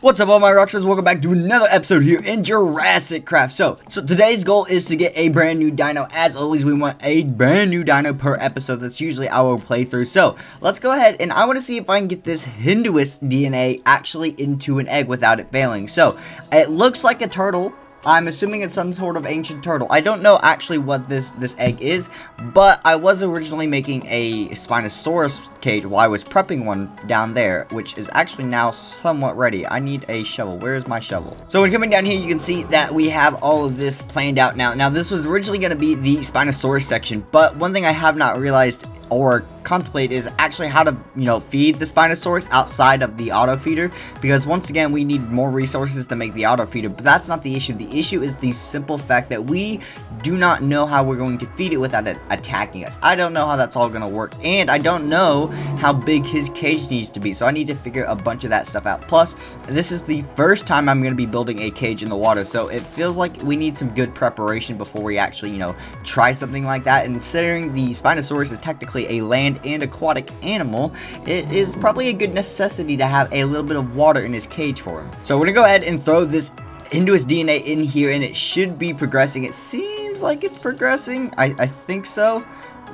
What's up all my rockstars, welcome back to another episode here in Jurassic Craft. So today's goal is to get a brand new dino. As always, we want a brand new dino per episode. That's usually our playthrough. So let's go ahead and I want to see if I can get this Hendous DNA actually into an egg without it failing. So it looks like a turtle. I'm assuming it's some sort of ancient turtle. I don't know actually what this egg is, but I was originally making a Spinosaurus cage while I was prepping one down there, which is actually now somewhat ready. I need a shovel. Where is my shovel? So when coming down here, you can see that we have all of this planned out now. Now, this was originally going to be the Spinosaurus section, but one thing I have not realized or contemplate is actually how to, feed the Spinosaurus outside of the auto feeder, because once again, we need more resources to make the auto feeder, but that's not the issue. The issue is the simple fact that we do not know how we're going to feed it without it attacking us. I don't know how that's all going to work, and I don't know how big his cage needs to be, so I need to figure a bunch of that stuff out. Plus, this is the first time I'm going to be building a cage in the water, so it feels like we need some good preparation before we actually, try something like that. And considering the Spinosaurus is technically a land and aquatic animal, it is probably a good necessity to have a little bit of water in his cage for him. So we're gonna go ahead and throw this Hendous DNA in here, and it should be progressing. It seems like it's progressing. I think so.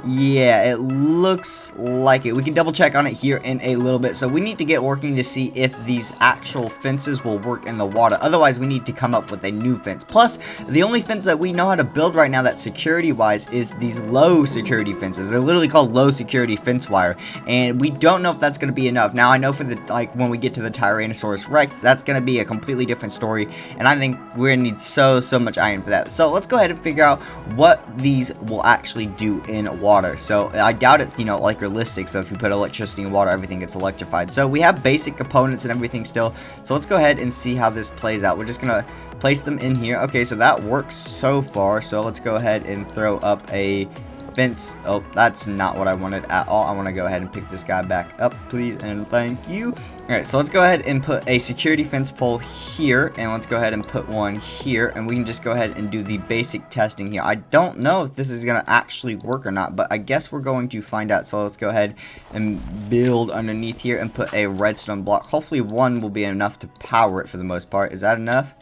Yeah, it looks like it. We can double check on it here in a little bit. So we need to get working to see if these actual fences will work in the water. Otherwise, we need to come up with a new fence. Plus, the only fence that we know how to build right now that's security-wise is these low security fences. They're literally called low security fence wire. And we don't know if that's going to be enough. Now, I know for the, when we get to the Tyrannosaurus Rex, that's going to be a completely different story. And I think we're going to need so much iron for that. So let's go ahead and figure out what these will actually do in water. So I doubt it's, like realistic. So if you put electricity in water, everything gets electrified. So we have basic components and everything still. So let's go ahead and see how this plays out. We're just going to place them in here. Okay, so that works so far. So let's go ahead and throw up a fence. Oh, that's not what I wanted at all. I want to go ahead and pick this guy back up, please, and thank you. Alright, so let's go ahead and put a security fence pole here, and let's go ahead and put one here, and we can just go ahead and do the basic testing here. I don't know if this is going to actually work or not, but I guess we're going to find out. So let's go ahead and build underneath here and put a redstone block. Hopefully one will be enough to power it for the most part. Is that enough?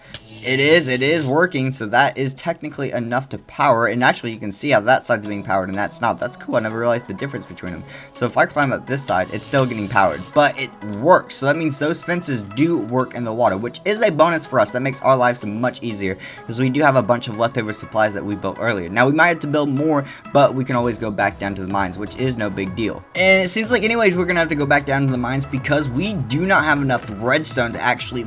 It is working, so that is technically enough to power. And actually, you can see how that side's being powered and that's not. That's cool. I never realized the difference between them. So if I climb up this side, it's still getting powered, but it works. So that means those fences do work in the water, which is a bonus for us. That makes our lives much easier because we do have a bunch of leftover supplies that we built earlier. Now, we might have to build more, but we can always go back down to the mines, which is no big deal. And it seems like anyways, we're going to have to go back down to the mines because we do not have enough redstone to actually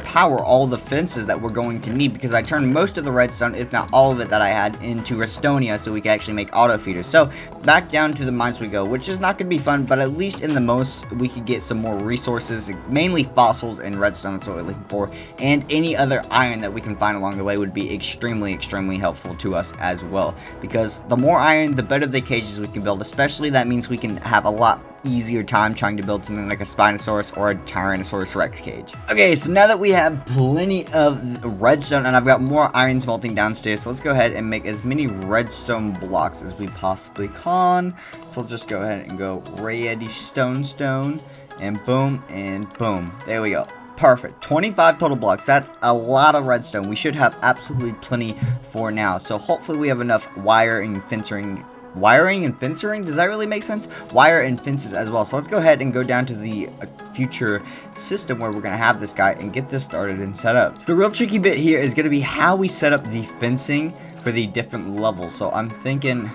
power all the fences that we're going to need, because I turned most of the redstone, if not all of it that I had, into Redstonia so we can actually make auto feeders. So back down to the mines we go, which is not going to be fun, but at least in the most we could get some more resources, mainly fossils and redstone. That's what we're looking for, and any other iron that we can find along the way would be extremely helpful to us as well, because the more iron, the better the cages we can build. Especially that means we can have a lot easier time trying to build something like a Spinosaurus or a Tyrannosaurus Rex cage. Okay, so now that we have plenty of redstone and I've got more iron smelting downstairs, so let's go ahead and make as many redstone blocks as we possibly can. So let's just go ahead and go ready stone, and boom, there we go. Perfect. 25 total blocks. That's a lot of redstone. We should have absolutely plenty for now. So hopefully we have enough wiring and fencing. Does that really make sense? Wire and fences as well. So let's go ahead and go down to the future system where we're going to have this guy and get this started and set up. So the real tricky bit here is going to be how we set up the fencing for the different levels. So I'm thinking,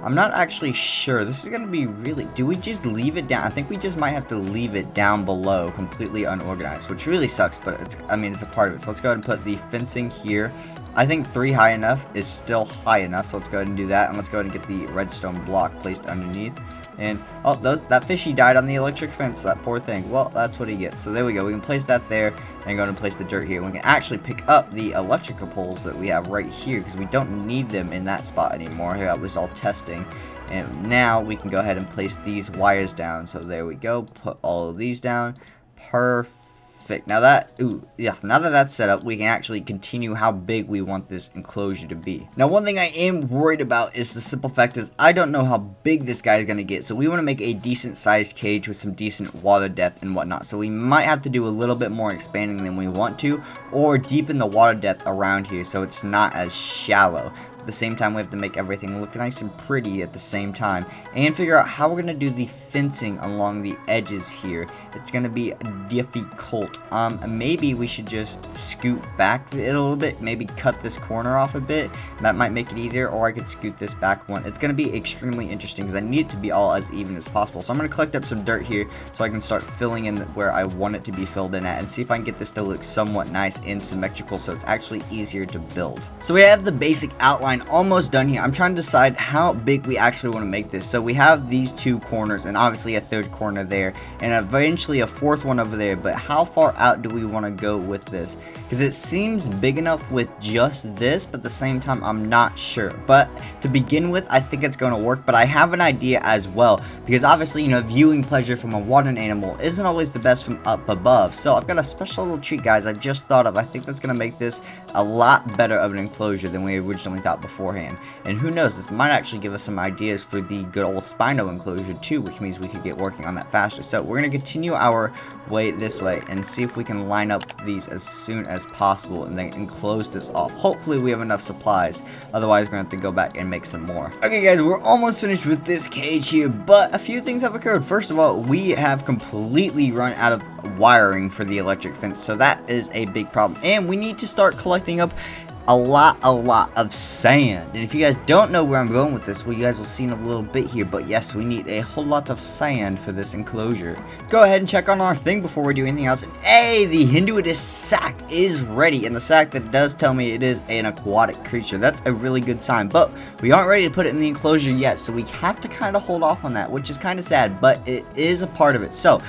I'm not actually sure. This is going to be really, do we just leave it down? I think we just might have to leave it down below completely unorganized, which really sucks, but it's a part of it. So let's go ahead and put the fencing here. I think 3 high enough is still high enough, so let's go ahead and do that, and let's go ahead and get the redstone block placed underneath. And oh, that fishy died on the electric fence, that poor thing. Well, that's what he gets. So there we go. We can place that there and go ahead and place the dirt here. We can actually pick up the electrical poles that we have right here because we don't need them in that spot anymore. Here, that was all testing. And now we can go ahead and place these wires down. So there we go. Put all of these down. Perfect. Perfect. Now that, now that that's set up, we can actually continue how big we want this enclosure to be. Now, one thing I am worried about is the simple fact is I don't know how big this guy is going to get. So we want to make a decent sized cage with some decent water depth and whatnot. So we might have to do a little bit more expanding than we want to, or deepen the water depth around here so it's not as shallow. At the same time, we have to make everything look nice and pretty at the same time, and figure out how we're going to do the fencing along the edges here. It's going to be difficult. Maybe we should just scoot back it a little bit, maybe cut this corner off a bit. That might make it easier, or I could scoot this back one. It's going to be extremely interesting because I need it to be all as even as possible. So I'm going to collect up some dirt here so I can start filling in where I want it to be filled in at, and see if I can get this to look somewhat nice and symmetrical so it's actually easier to build. So we have the basic outline almost done here. I'm trying to decide how big we actually want to make this. So we have these two corners and obviously a third corner there and eventually a fourth one over there, but how far out do we want to go with this? Because it seems big enough with just this, but at the same time I'm not sure. But to begin with, I think it's going to work, but I have an idea as well, because obviously, you know, viewing pleasure from a water animal isn't always the best from up above. So I've got a special little treat, guys, I've just thought of. I think that's going to make this a lot better of an enclosure than we originally thought beforehand. And who knows, this might actually give us some ideas for the good old Spino enclosure too, which means we could get working on that faster. So we're going to continue our way this way and see if we can line up these as soon as possible and then enclose this off. Hopefully we have enough supplies, otherwise we're going to have to go back and make some more. Okay guys, we're almost finished with this cage here, but a few things have occurred. First of all, we have completely run out of wiring for the electric fence, so that is a big problem, and we need to start collecting up a lot of sand. And if you guys don't know where I'm going with this, well, you guys will see in a little bit here, but yes, we need a whole lot of sand for this enclosure. Go ahead and check on our thing before we do anything else. And hey, the Hendous sack is ready, and the sack that does tell me it is an aquatic creature. That's a really good sign, but we aren't ready to put it in the enclosure yet, so we have to kind of hold off on that, which is kind of sad, but it is a part of it. So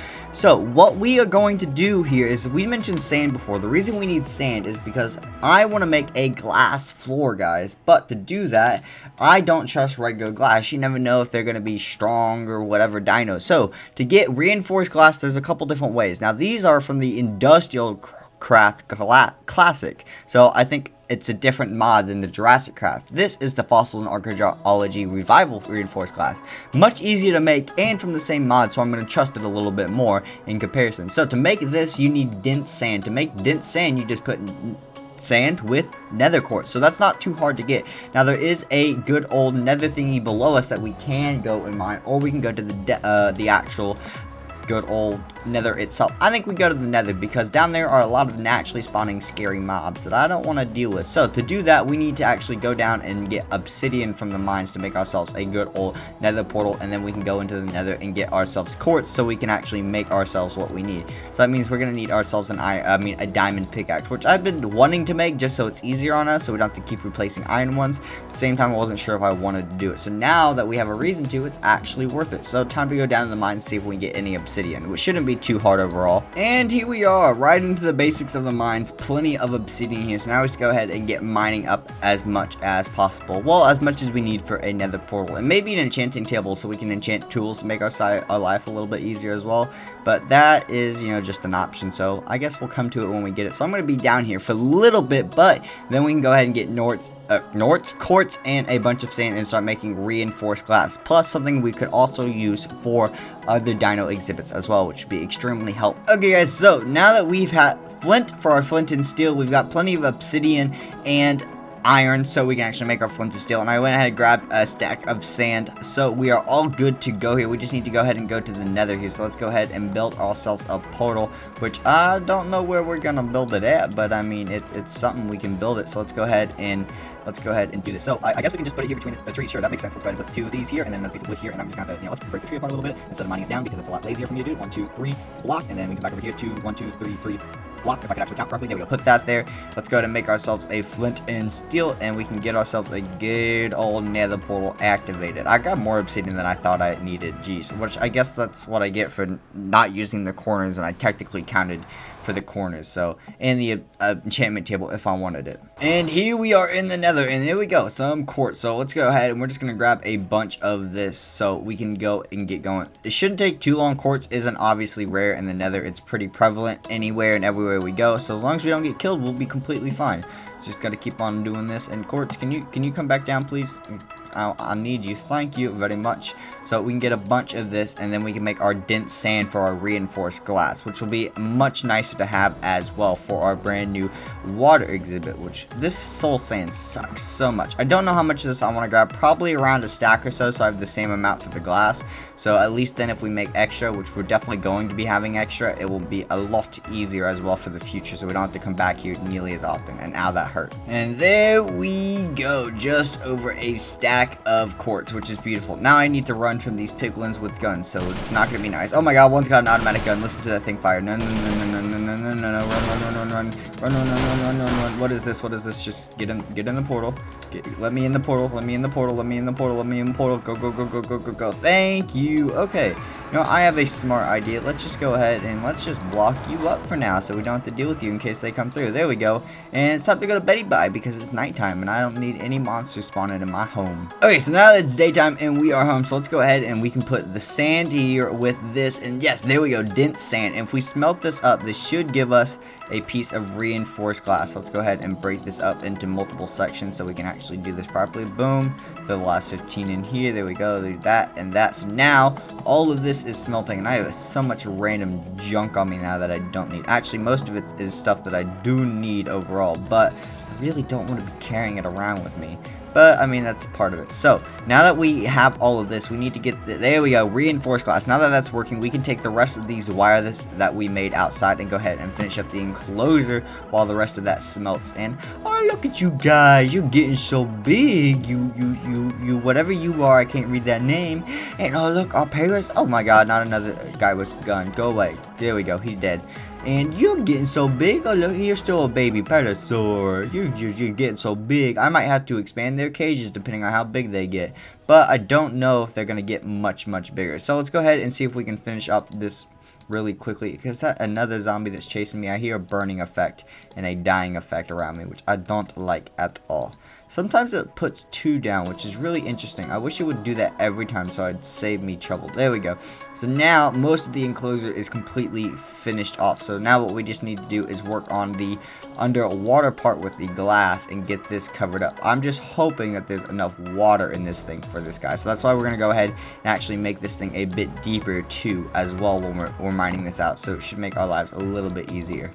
what we are going to do here is, we mentioned sand before. The reason we need sand is because I want to make a glass floor, guys, but to do that, I don't trust regular glass. You never know if they're going to be strong or whatever dinos. So to get reinforced glass, there's a couple different ways. Now these are from the Industrial Craft Classic, so I think it's a different mod than the Jurassic Craft. This is the Fossils and Archaeology Revival Reinforced Glass. Much easier to make and from the same mod, so I'm going to trust it a little bit more in comparison. So to make this, you need dense sand. To make dense sand, you just put sand with nether quartz, so that's not too hard to get. Now there is a good old nether thingy below us that we can go and mine, or we can go to the actual good old nether itself. I think we go to the nether because down there are a lot of naturally spawning scary mobs that I don't want to deal with. So to do that, we need to actually go down and get obsidian from the mines to make ourselves a good old nether portal, and then we can go into the nether and get ourselves quartz so we can actually make ourselves what we need. So that means we're going to need ourselves a diamond pickaxe, which I've been wanting to make just so it's easier on us, so we don't have to keep replacing iron ones. At the same time, I wasn't sure if I wanted to do it. So now that we have a reason to, it's actually worth it. So time to go down to the mines and see if we can get any obsidian, which shouldn't be too hard overall. And here we are, right into the basics of the mines. Plenty of obsidian here, so now we just go ahead and get mining up as much as possible. Well, as much as we need for a nether portal, and maybe an enchanting table so we can enchant tools to make our life a little bit easier as well. But that is, you know, just an option, so I guess we'll come to it when we get it. So I'm going to be down here for a little bit, but then we can go ahead and get quartz, and a bunch of sand and start making reinforced glass, plus something we could also use for other dino exhibits as well, which would be extremely helpful. Okay guys, so now that we've had flint for our flint and steel, we've got plenty of obsidian and iron so we can actually make our flint and steel, and I went ahead and grabbed a stack of sand, so we are all good to go here. We just need to go ahead and go to the nether here, so let's go ahead and build ourselves a portal, which I don't know where we're gonna build it at, but I mean it's something we can build it. So let's go ahead and do this. So I guess we can just put it here between the trees. Sure, that makes sense. Let's go ahead and put two of these here, and then a piece of wood here, and I'm just gonna, let's break the tree apart a little bit instead of mining it down, because it's a lot lazier for me to do. 1, 2, 3 block, and then we come back over here to 1, 2, 3 3 block, if I could actually count properly. There we go. Put that there. Let's go ahead and make ourselves a flint and steel, and we can get ourselves a good old nether portal activated. I got more obsidian than I thought I needed. Jeez, which I guess that's what I get for not using the corners, and I technically counted for the corners, so, and the enchantment table if I wanted it. And here we are in the nether, and there we go, some quartz. So let's go ahead and we're just gonna grab a bunch of this so we can go and get going. It shouldn't take too long. Quartz isn't obviously rare in the nether. It's pretty prevalent anywhere and everywhere we go, so as long as we don't get killed, we'll be completely fine. So just gotta keep on doing this. And quartz, can you come back down, please? I need you. Thank you very much. So we can get a bunch of this, and then we can make our dense sand for our reinforced glass, which will be much nicer to have as well for our brand new water exhibit, which this soul sand sucks so much. I don't know how much of this I want to grab, probably around a stack or so I have the same amount for the glass. So at least then if we make extra, which we're definitely going to be having extra, it will be a lot easier as well for the future, so we don't have to come back here nearly as often. And now that hurt. And there we go, just over a stack of quartz, which is beautiful. Now I need to run from these piglins with guns, so it's not gonna be nice. Oh my god, one's got an automatic gun. Listen to that thing fire. No, no, no, no, no, no, no, no, no, run. What is this? What is this? Just get in the portal. Let me in the portal. Let me in the portal. Let me in the portal. Let me in the portal. Go, go, go, go, go, go, go. Thank you. Okay. You know, I have a smart idea. Let's just go ahead and let's just block you up for now so we don't have to deal with you in case they come through. There we go. And it's time to go to Betty Bye because it's nighttime and I don't need any monsters spawning in my home. Okay, so now it's daytime and we are home. So let's go ahead and we can put the sand here with this. And yes, there we go. Dense sand. And if we smelt this up, this should give us a piece of reinforced glass. So let's go ahead and break this up into multiple sections so we can actually do this properly. Boom. Throw the last 15 in here. There we go. Do that and that. So now all of this is smelting, and I have so much random junk on me now that I don't need. Actually, most of it is stuff that I do need overall, but I really don't want to be carrying it around with me. But, I mean, that's part of it. So, now that we have all of this, we need to get, there we go, reinforced glass. Now that that's working, we can take the rest of these wires that we made outside and go ahead and finish up the enclosure while the rest of that smelts. And, oh, look at you guys. You're getting so big. You, whatever you are, I can't read that name. And, oh, look, our parents. Oh, my God, not another guy with a gun. Go away. There we go. He's dead. And you're getting so big. Oh, look, you're still a baby Parasaur. You're getting so big. I might have to expand their cages depending on how big they get. But I don't know if they're going to get much bigger. So let's go ahead and see if we can finish up this really quickly. Because that's another zombie that's chasing me. I hear a burning effect and a dying effect around me, which I don't like at all. Sometimes it puts 2 down, which is really interesting. I wish it would do that every time so it'd save me trouble. There we go. So now most of the enclosure is completely finished off. So now what we just need to do is work on the underwater part with the glass and get this covered up. I'm just hoping that there's enough water in this thing for this guy. So that's why we're going to go ahead and actually make this thing a bit deeper too as well when we're mining this out. So it should make our lives a little bit easier.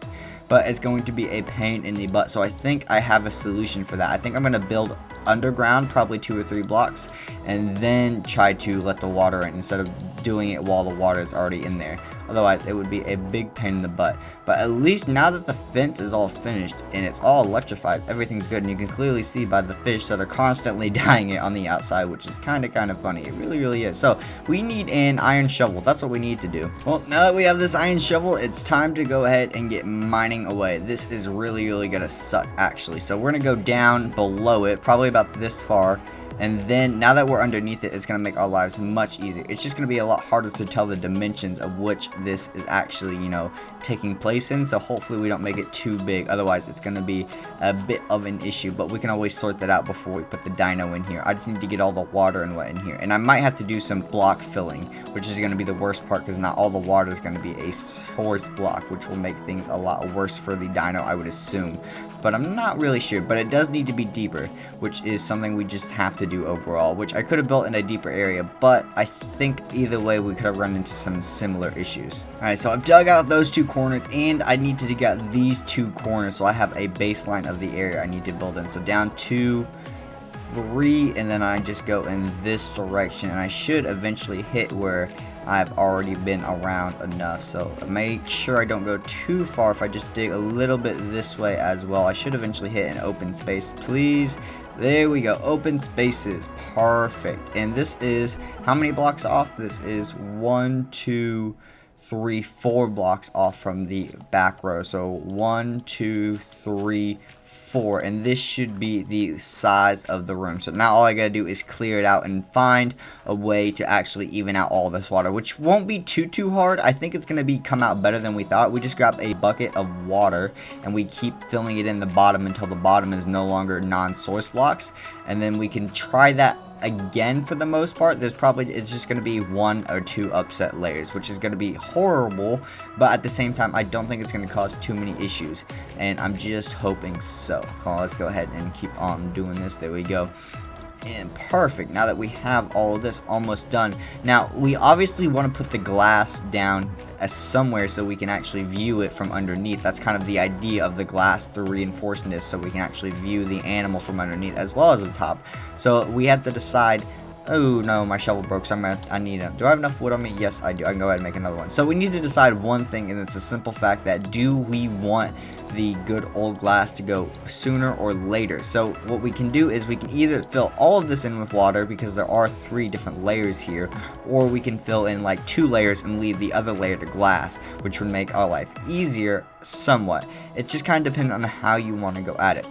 But it's going to be a pain in the butt. So I think I have a solution for that. I think I'm going to build underground, probably 2 or 3 blocks, and then try to let the water in instead of doing it while the water is already in there. Otherwise, it would be a big pain in the butt. But at least now that the fence is all finished and it's all electrified, everything's good. And you can clearly see by the fish that are constantly dying it on the outside, which is kind of funny. It really is. So we need an iron shovel. That's what we need to do. Well, now that we have this iron shovel, it's time to go ahead and get mining away. This is really gonna suck, actually. So we're gonna go down below it, probably about this far. And then now that we're underneath it, it's going to make our lives much easier. It's just going to be a lot harder to tell the dimensions of which this is actually, you know, taking place in. So hopefully we don't make it too big. Otherwise, it's going to be a bit of an issue. But we can always sort that out before we put the dino in here. I just need to get all the water and what in here. And I might have to do some block filling, which is going to be the worst part because not all the water is going to be a source block, which will make things a lot worse for the dino, I would assume. But I'm not really sure. But it does need to be deeper, which is something we just have to do overall, which I could have built in a deeper area, but I think either way we could have run into some similar issues. Alright, so I've dug out those 2 corners and I need to dig out these 2 corners so I have a baseline of the area I need to build in. So down 2, 3, and then I just go in this direction and I should eventually hit where I've already been around enough. So make sure I don't go too far. If I just dig a little bit this way as well, I should eventually hit an open space, please. There we go, open spaces, perfect. And this is, how many blocks off? This is 1, 2, 3, 4 blocks off from the back row. So 1, 2, 3, 4, and this should be the size of the room. So now all I gotta do is clear it out and find a way to actually even out all this water, which won't be too hard. I think it's gonna come out better than we thought. We just grab a bucket of water and we keep filling it in the bottom until the bottom is no longer non-source blocks, and then we can try that again. For the most part, it's just going to be 1 or 2 upset layers, which is going to be horrible, but at the same time I don't think it's going to cause too many issues, and I'm just hoping so. Let's go ahead and keep on doing this. There we go. And perfect. Now that we have all of this almost done, now we obviously want to put the glass down somewhere so we can actually view it from underneath. That's kind of the idea of the glass, the reinforcedness, so we can actually view the animal from underneath as well as the top. So we have to decide. Oh no, my shovel broke, so I need it. Do I have enough wood on me? Yes, I do. I can go ahead and make another one. So we need to decide one thing, and it's a simple fact that do we want the good old glass to go sooner or later? So what we can do is we can either fill all of this in with water, because there are 3 different layers here, or we can fill in like 2 layers and leave the other layer to glass, which would make our life easier somewhat. It's just kind of dependent on how you want to go at it.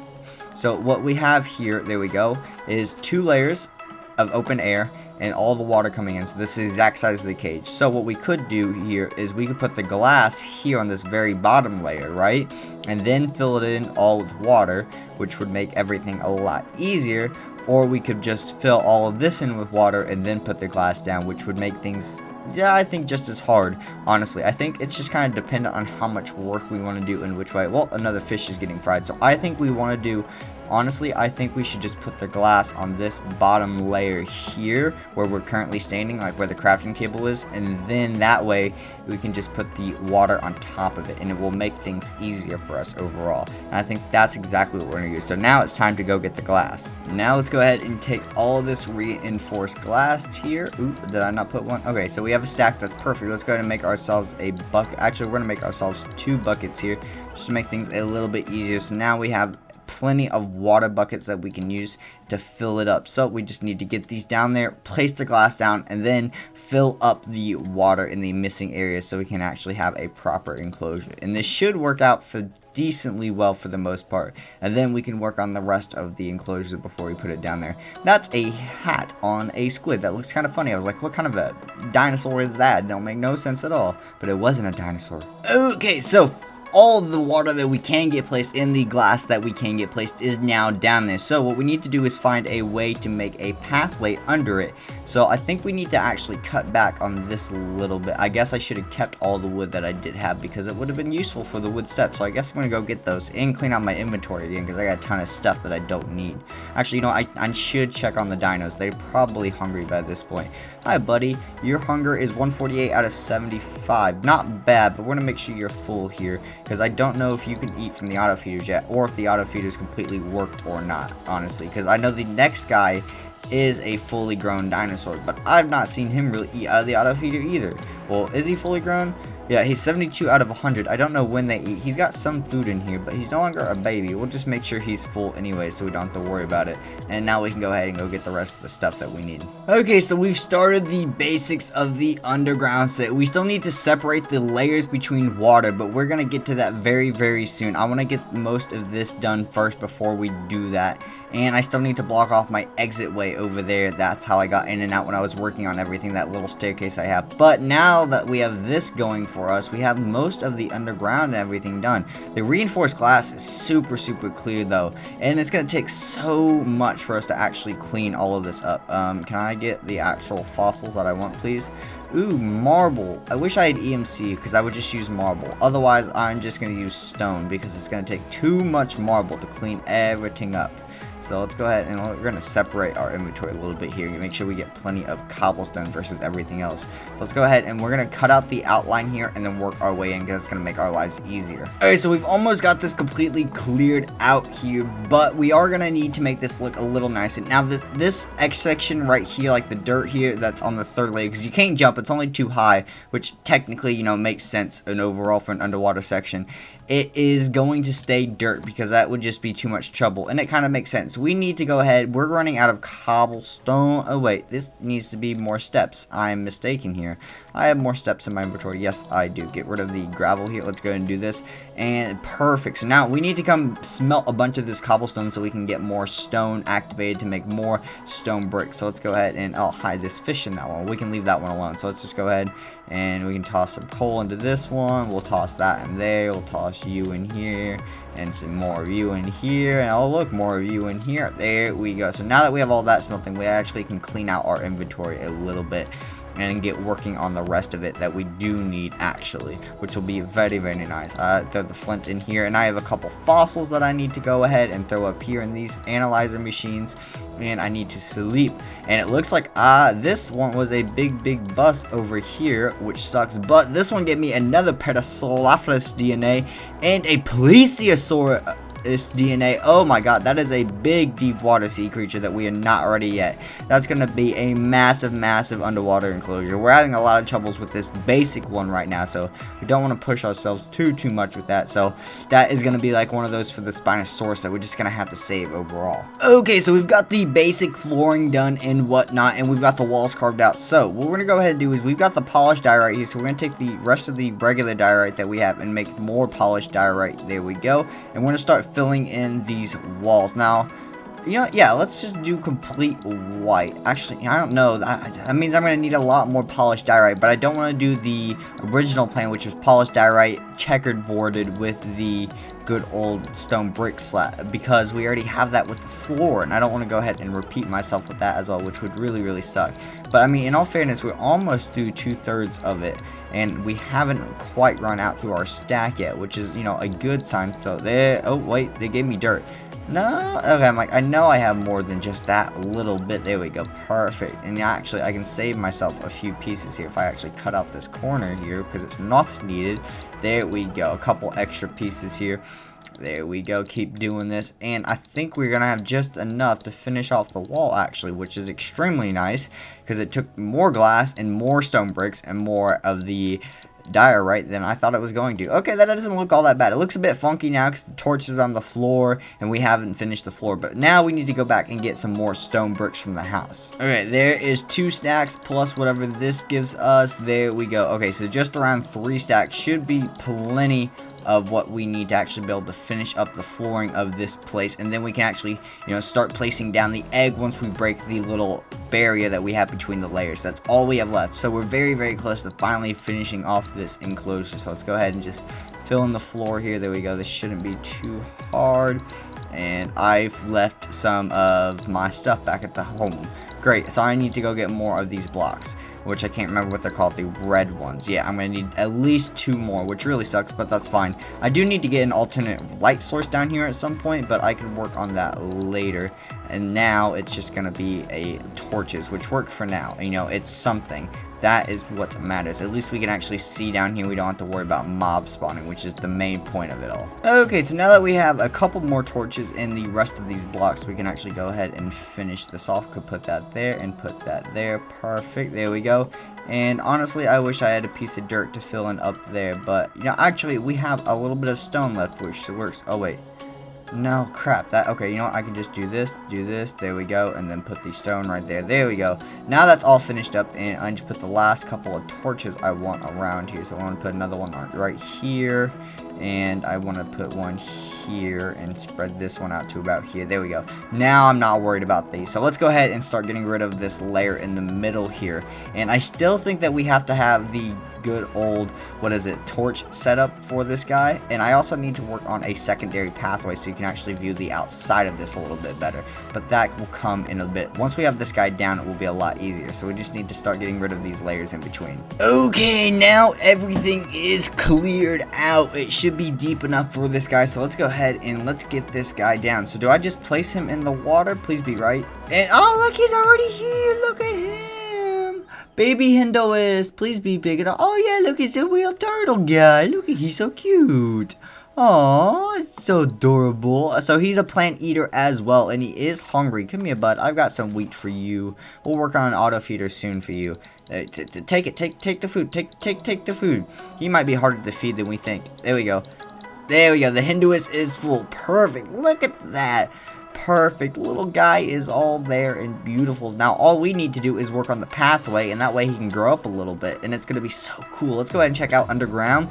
So what we have here, there we go, is 2 layers of open air and all the water coming in. So this is the exact size of the cage. So what we could do here is we could put the glass here on this very bottom layer, right, and then fill it in all with water, which would make everything a lot easier. Or we could just fill all of this in with water and then put the glass down, which would make things, yeah, I think just as hard, honestly. I think it's just kind of dependent on how much work we want to do and which way. Well, another fish is getting fried. So I think we want to do, honestly, I think we should just put the glass on this bottom layer here where we're currently standing, like where the crafting table is, and then that way we can just put the water on top of it, and it will make things easier for us overall. And I think that's exactly what we're going to use. So now it's time to go get the glass. Now let's go ahead and take all of this reinforced glass here. Oop, did I not put one? Okay, so we have a stack. That's perfect. Let's go ahead and make ourselves a bucket. Actually, we're going to make ourselves 2 buckets here just to make things a little bit easier. So now we have plenty of water buckets that we can use to fill it up. So we just need to get these down there, place the glass down, and then fill up the water in the missing areas so we can actually have a proper enclosure. And this should work out for decently well for the most part, and then we can work on the rest of the enclosure before we put it down there. That's a hat on a squid. That looks kind of funny. I was like, what kind of a dinosaur is that? It don't make no sense at all, but it wasn't a dinosaur. Okay, so all of the water that we can get placed in the glass that we can get placed is now down there. So what we need to do is find a way to make a pathway under it. So I think we need to actually cut back on this a little bit. I guess I should have kept all the wood that I did have, because it would have been useful for the wood steps. So I guess I'm going to go get those and clean out my inventory again, because I got a ton of stuff that I don't need. Actually, you know, I should check on the dinos. They're probably hungry by this point. Hi, buddy. Your hunger is 148 out of 75. Not bad, but we're going to make sure you're full here, because I don't know if you can eat from the auto feeders yet, or if the auto feeders completely worked or not, honestly, because I know the next guy is a fully grown dinosaur, but I've not seen him really eat out of the auto feeder either. Well, is he fully grown? Yeah, he's 72 out of 100. I don't know when they eat. He's got some food in here, but he's no longer a baby. We'll just make sure he's full anyway, so we don't have to worry about it. And now we can go ahead and go get the rest of the stuff that we need. Okay, so we've started the basics of the underground set. We still need to separate the layers between water, but we're going to get to that very soon. I want to get most of this done first before we do that. And I still need to block off my exit way over there. That's how I got in and out when I was working on everything, that little staircase I have. But now that we have this going for us, we have most of the underground and everything done. The reinforced glass is super clear though, and it's going to take so much for us to actually clean all of this up. Can I get the actual fossils that I want, please? Ooh, marble. I wish I had EMC, because I would just use marble. Otherwise, I'm just going to use stone, because it's going to take too much marble to clean everything up. So let's go ahead and we're going to separate our inventory a little bit here. Make sure we get plenty of cobblestone versus everything else. So let's go ahead and we're going to cut out the outline here and then work our way in, because it's going to make our lives easier. Alright, so we've almost got this completely cleared out here, but we are going to need to make this look a little nicer. Now, this X section right here, like the dirt here, that's on the 3rd layer, because you can't jump. It's only too high, which technically, you know, makes sense and overall for an underwater section. it is going to stay dirt because that would just be too much trouble. And it kind of makes sense. We need to go ahead. We're running out of cobblestone. Oh, wait. This needs to be more steps. I'm mistaken here. I have more steps in my inventory. Yes, I do. Get rid of the gravel here. Let's go ahead and do this. And perfect. So now we need to come smelt a bunch of this cobblestone so we can get more stone activated to make more stone bricks. So let's go ahead and I'll hide this fish in that one. We can leave that one alone. So let's just go ahead and we can toss some coal into this one. We'll toss that in there. We'll toss you in here and some more of you in here, and oh look, more of you in here. There we go. So now that we have all that smelting, we actually can clean out our inventory a little bit and get working on the rest of it that we do need actually, which will be very, very nice. Throw the flint in here, and I have a couple fossils that I need to go ahead and throw up here in these analyzer machines, and I need to sleep. And it looks like this one was a big bust over here, which sucks, but this one gave me another Parasaur DNA and a Plesiosaurus DNA. Oh my god, that is a big deep water sea creature that we are not ready yet. That's gonna be a massive underwater enclosure. We're having a lot of troubles with this basic one right now, so we don't want to push ourselves too much with that. So that is gonna be like one of those for the Spinosaurus that we're just gonna have to save overall. Okay, so we've got the basic flooring done and whatnot, and we've got the walls carved out. So what we're gonna go ahead and do is we've got the polished diorite here, so we're gonna take the rest of the regular diorite that we have and make more polished diorite. There we go. And we're gonna start filling in these walls. Now, you know, yeah, let's just do complete white. Actually, I don't know. That means I'm going to need a lot more polished diorite, but I don't want to do the original plan, which was polished diorite checkered boarded with the good old stone brick slab, because we already have that with the floor, and I don't want to go ahead and repeat myself with that as well, which would really suck. But I mean, in all fairness, we're almost through 2/3 of it, and we haven't quite run out through our stack yet, which is, you know, a good sign. So there, oh wait, they gave me dirt. No, okay, I'm like, I know I have more than just that little bit. There we go, perfect. And actually, I can save myself a few pieces here if I actually cut out this corner here, because it's not needed. There we go, a couple extra pieces here. There we go, keep doing this, and I think we're gonna have just enough to finish off the wall actually, which is extremely nice because it took more glass and more stone bricks and more of the diorite than I thought it was going to. Okay, that doesn't look all that bad. It looks a bit funky now because the torch is on the floor and we haven't finished the floor, but now we need to go back and get some more stone bricks from the house. Okay, there is 2 stacks plus whatever this gives us. There we go. Okay, so just around 3 stacks should be plenty of what we need to actually be able to finish up the flooring of this place, and then we can actually, you know, start placing down the egg once we break the little barrier that we have between the layers. That's all we have left, so we're very close to finally finishing off this enclosure. So let's go ahead and just fill in the floor here. There we go. This shouldn't be too hard, and I've left some of my stuff back at the home. Great, so I need to go get more of these blocks, which I can't remember what they're called, the red ones. Yeah, I'm going to need at least 2 more, which really sucks, but that's fine. I do need to get an alternate light source down here at some point, but I can work on that later. And now it's just going to be a torches, which work for now. You know, it's something. That is what matters. At least we can actually see down here. We don't have to worry about mob spawning, which is the main point of it all. Okay, so now that we have a couple more torches in the rest of these blocks, we can actually go ahead and finish this off. Could put that there and put that there. Perfect. There we go. And honestly, I wish I had a piece of dirt to fill in up there, but you know, actually we have a little bit of stone left, which works. Oh wait. No, crap. That okay, you know what? I can just do this, there we go, and then put the stone right there. There we go. Now that's all finished up, and I just put the last couple of torches I want around here. So I want to put another one right here, and I want to put one here and spread this one out to about here. There we go. Now I'm not worried about these. So let's go ahead and start getting rid of this layer in the middle here. And I still think that we have to have the good old, what is it, torch setup for this guy. And I also need to work on a secondary pathway so you can actually view the outside of this a little bit better. But that will come in a bit. Once we have this guy down, it will be a lot easier. So we just need to start getting rid of these layers in between. Okay, now everything is cleared out. It should be deep enough for this guy. So let's go ahead and let's get this guy down. So do I just place him in the water? Please be right. And oh, look, he's already here. Look at him. Baby Hendous, please be big enough. Oh yeah, look, it's a real turtle guy. Look, he's so cute. Oh, it's so adorable. So he's a plant eater as well, and he is hungry. Come here, bud. I've got some wheat for you. We'll work on an auto feeder soon for you. Take it. Take the food. Take the food. He might be harder to feed than we think. There we go. There we go. The Hendous is full. Perfect. Look at that. Perfect. Little guy is all there and beautiful. Now, all we need to do is work on the pathway, and that way he can grow up a little bit, and it's going to be so cool. Let's go ahead and check out underground.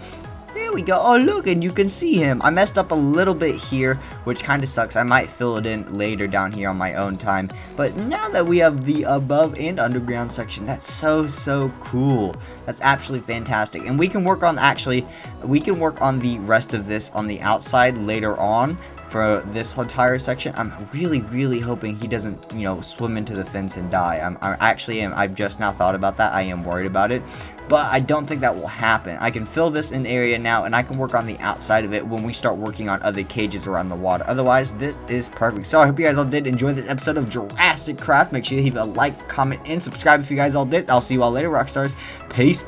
There we go. Oh, look, and you can see him. I messed up a little bit here, which kind of sucks. I might fill it in later down here on my own time. But now that we have the above and underground section, that's so cool. That's absolutely fantastic. And we can work on, we can work on the rest of this on the outside later on. For this entire section, I'm really hoping he doesn't, you know, swim into the fence and die. I've just now thought about that. I am worried about it, but I don't think that will happen. I can fill this in area now, and I can work on the outside of it when we start working on other cages around the water. Otherwise, this is perfect. So I hope you guys all did enjoy this episode of Jurassic Craft. Make sure you leave a like, comment, and subscribe if you guys all did. I'll see you all later, Rockstars. Peace.